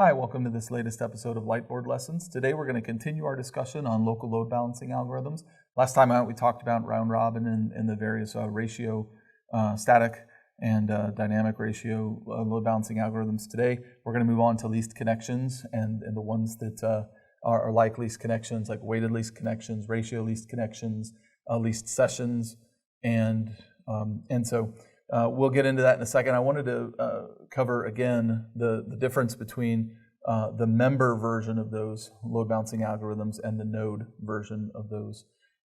Hi, welcome to this latest episode of Whiteboard Lessons. Today we're going to continue our discussion on local load balancing algorithms. Last time out we talked about round robin and the various ratio, static and dynamic ratio load balancing algorithms. Today we're going to move on to least connections and the ones that are like least connections, like weighted least connections, ratio least connections, least sessions, and so we'll get into that in a second. I wanted to cover again the difference between the member version of those load balancing algorithms and the node version of those.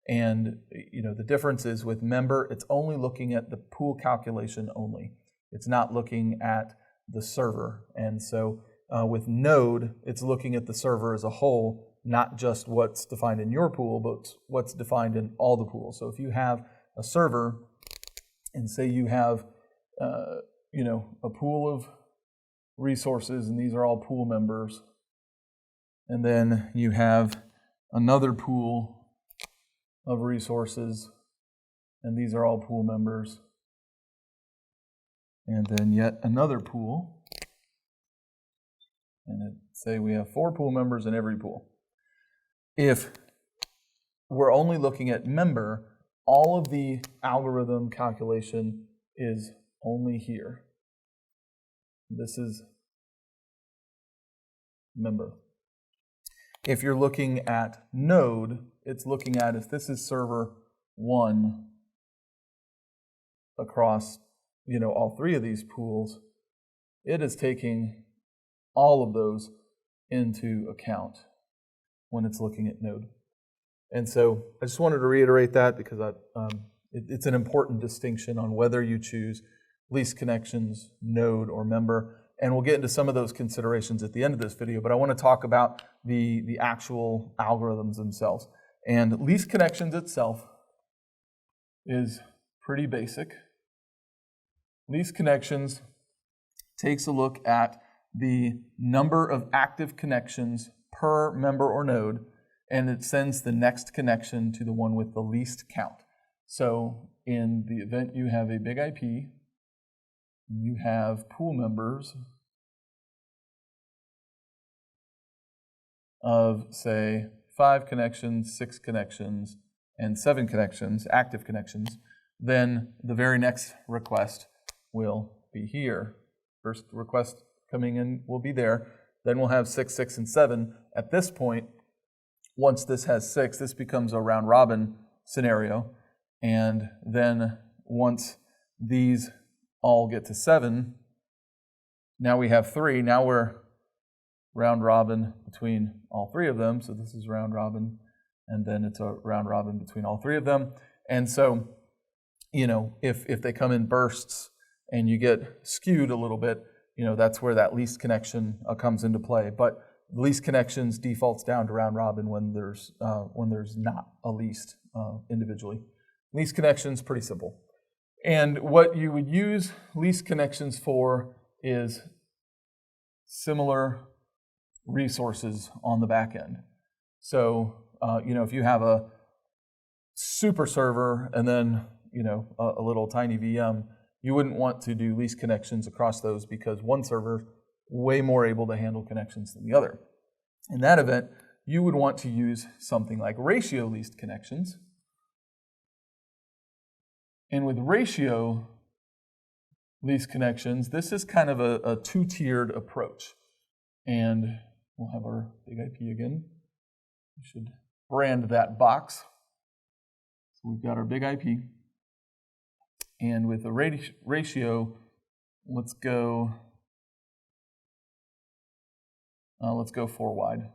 And the difference is with member, it's only looking at the pool calculation only. It's not looking at the server. And so with node, it's looking at the server as a whole, not just what's defined in your pool, but what's defined in all the pools. So if you have a server, and say you have, a pool of resources, and these are all pool members, and then you have another pool of resources, and these are all pool members, and then yet another pool, and say we have 4 pool members in every pool. If we're only looking at member, all of the algorithm calculation is only here. This is member. If you're looking at node, it's looking at if this is server 1 across, all 3 of these pools, it is taking all of those into account when it's looking at node. And so I just wanted to reiterate that because it's an important distinction on whether you choose least connections, node, or member. And we'll get into some of those considerations at the end of this video, but I want to talk about the actual algorithms themselves. And least connections itself is pretty basic. Least connections takes a look at the number of active connections per member or node, and it sends the next connection to the one with the least count. So in the event you have a big IP, you have pool members of, say, 5 connections, 6 connections, and 7 connections, active connections, then the very next request will be here. First request coming in will be there. Then we'll have 6, 6, and 7. At this point, once this has 6, this becomes a round robin scenario. And then once these all get to 7, now we have 3. Now we're round robin between all 3 of them. So this is round robin, and then it's a round robin between all 3 of them. And so, if they come in bursts and you get skewed a little bit, that's where that least connection comes into play. But least connections defaults down to round robin when there's not a least individually. Least connections, pretty simple. And what you would use least connections for is similar resources on the back end. So, if you have a super server and then, a little tiny VM, you wouldn't want to do least connections across those because one server way more able to handle connections than the other. In that event, you would want to use something like ratio least connections. And with ratio least connections, this is kind of a 2-tiered approach. And we'll have our big IP again. We should brand that box. So we've got our big IP. And with the ratio, let's go 4 wide.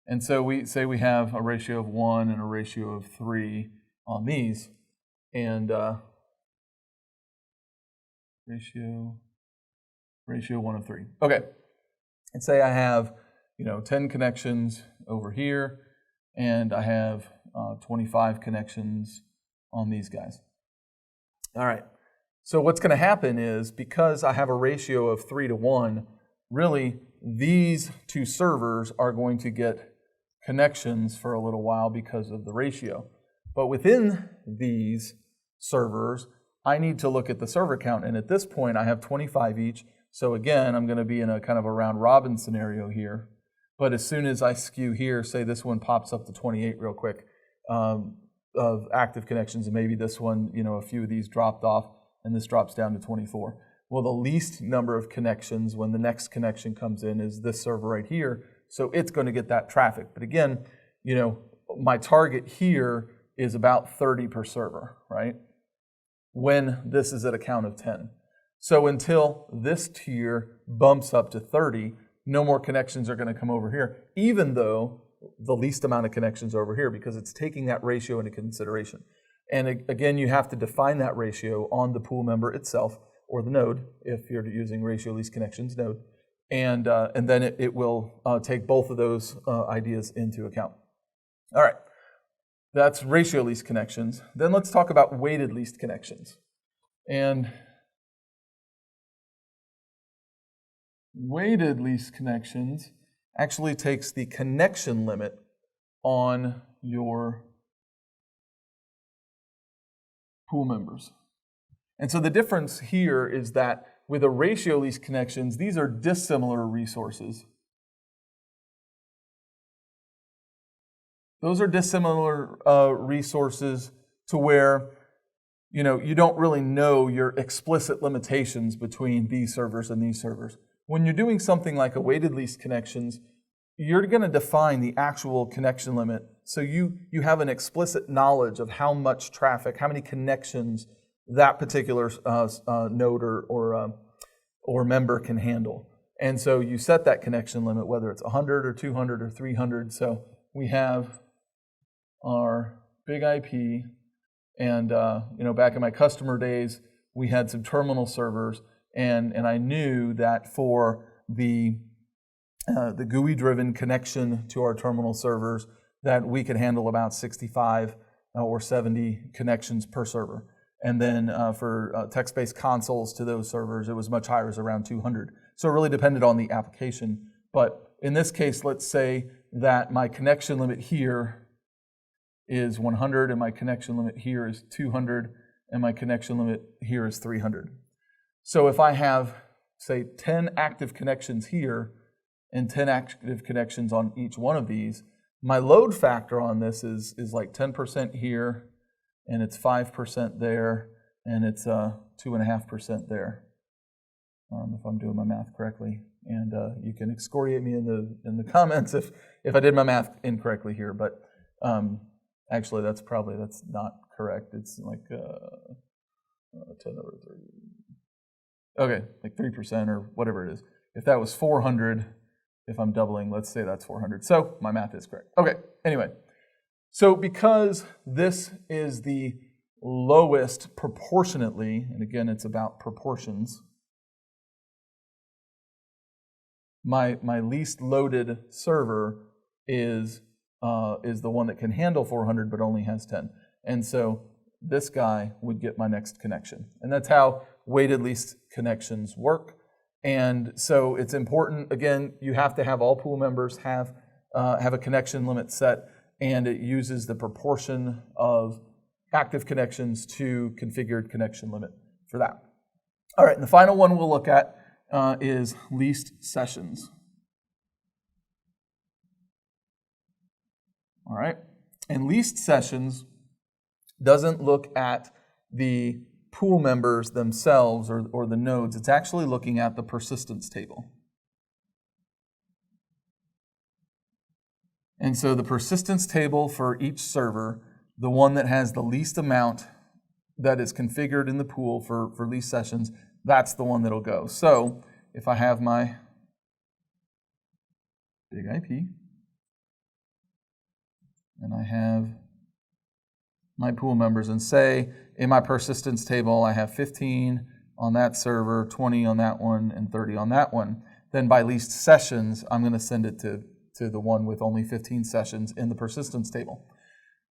And so we say we have a ratio of 1 and a ratio of 3 on these. And ratio 1 of 3. Okay. And say I have 10 connections over here, and I have 25 connections on these guys. All right. So what's going to happen is, because I have a ratio of 3 to 1, really these 2 servers are going to get connections for a little while because of the ratio. But within these servers, I need to look at the server count, and at this point I have 25 each. So again, I'm going to be in a kind of a round robin scenario here. But as soon as I skew here, say this one pops up to 28 real quick of active connections, and maybe this one, a few of these dropped off, and this drops down to 24. Well, the least number of connections when the next connection comes in is this server right here, so it's going to get that traffic. But again, my target here is about 30 per server, right? When this is at a count of 10. So until this tier bumps up to 30, no more connections are going to come over here, even though the least amount of connections are over here, because it's taking that ratio into consideration. And again, you have to define that ratio on the pool member itself, or the node, if you're using ratio least connections node. And then it will take both of those ideas into account. All right, that's ratio least connections. Then let's talk about weighted least connections. And weighted least connections actually takes the connection limit on your pool members. And so the difference here is that with a ratio least connections, these are dissimilar resources. Those are dissimilar resources to where you don't really know your explicit limitations between these servers and these servers. When you're doing something like a weighted least connections, you're going to define the actual connection limit. So you have an explicit knowledge of how much traffic, how many connections that particular node or member can handle. And so you set that connection limit, whether it's 100 or 200 or 300. So we have our big IP, and back in my customer days, we had some terminal servers, and I knew that for the GUI-driven connection to our terminal servers, that we could handle about 65 or 70 connections per server. And then for text-based consoles to those servers, it was much higher, it was around 200. So it really depended on the application. But in this case, let's say that my connection limit here is 100, and my connection limit here is 200, and my connection limit here is 300. So if I have, say, 10 active connections here and 10 active connections on each one of these, my load factor on this is like 10% here, and it's 5% there, and it's 2.5% there, if I'm doing my math correctly. And you can excoriate me in the comments if I did my math incorrectly here. But actually, that's not correct. It's like 10 over 30. Okay, like 3% or whatever it is. If that was 400, if I'm doubling, let's say that's 400. So my math is correct. Okay, anyway. So because this is the lowest proportionately, and again, it's about proportions, my least loaded server is the one that can handle 400 but only has 10. And so this guy would get my next connection. And that's how weighted least connections work. And so it's important, again, you have to have all pool members have a connection limit set, and it uses the proportion of active connections to configured connection limit for that. All right, and the final one we'll look at is least sessions. All right, and least sessions doesn't look at the pool members themselves or the nodes. It's actually looking at the persistence table. And so the persistence table for each server, the one that has the least amount that is configured in the pool for least sessions, that's the one that'll go. So if I have my big IP, and I have my pool members, and say in my persistence table I have 15 on that server, 20 on that one, and 30 on that one, then by least sessions, I'm going to send it to the one with only 15 sessions in the persistence table.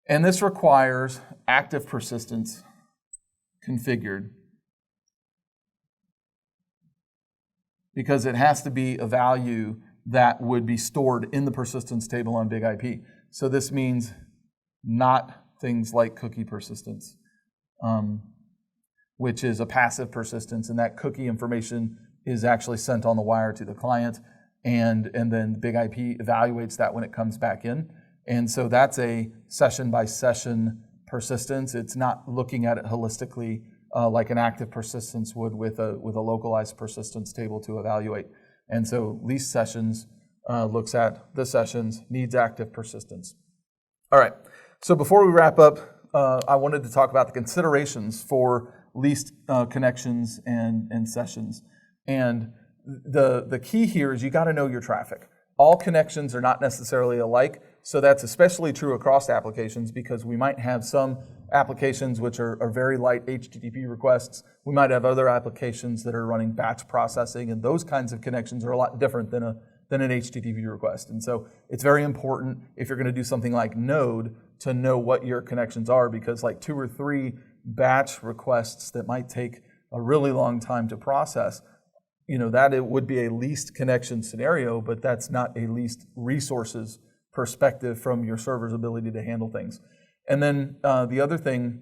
And this requires active persistence configured, because it has to be a value that would be stored in the persistence table on big IP. So this means not things like cookie persistence, which is a passive persistence, and that cookie information is actually sent on the wire to the client, and then Big IP evaluates that when it comes back in. And so that's a session-by-session persistence. It's not looking at it holistically like an active persistence would with a localized persistence table to evaluate. And so least sessions looks at the sessions, needs active persistence. All right, so before we wrap up, I wanted to talk about the considerations for least connections and sessions. And the key here is you got to know your traffic. All connections are not necessarily alike, so that's especially true across applications because we might have some applications which are very light HTTP requests. We might have other applications that are running batch processing, and those kinds of connections are a lot different than an HTTP request. And so it's very important if you're going to do something like Node to know what your connections are, because like 2 or 3 batch requests that might take a really long time to process, that it would be a least connection scenario, but that's not a least resources perspective from your server's ability to handle things. And then the other thing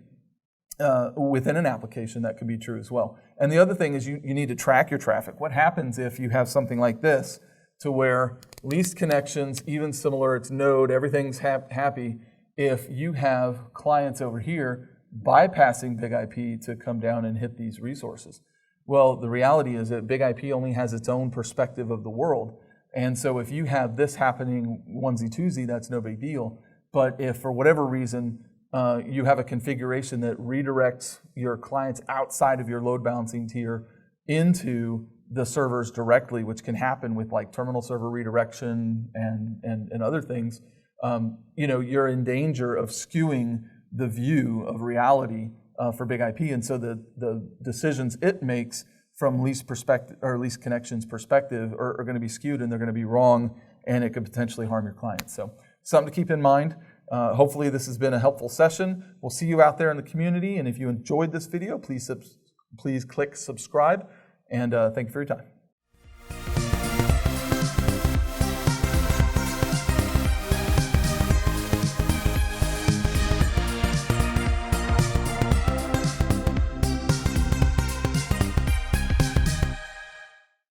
within an application that can be true as well. And the other thing is you need to track your traffic. What happens if you have something like this to where least connections, even similar, it's Node, everything's happy, if you have clients over here bypassing Big IP to come down and hit these resources? Well, the reality is that Big IP only has its own perspective of the world. And so if you have this happening onesie-twosie, that's no big deal. But if for whatever reason you have a configuration that redirects your clients outside of your load balancing tier into the servers directly, which can happen with like terminal server redirection and other things, you're in danger of skewing the view of reality for Big IP. And so the decisions it makes from least perspective or least connections perspective are going to be skewed, and they're going to be wrong, and it could potentially harm your clients. So something to keep in mind. Hopefully this has been a helpful session. We'll see you out there in the community, and if you enjoyed this video, please click subscribe, and thank you for your time.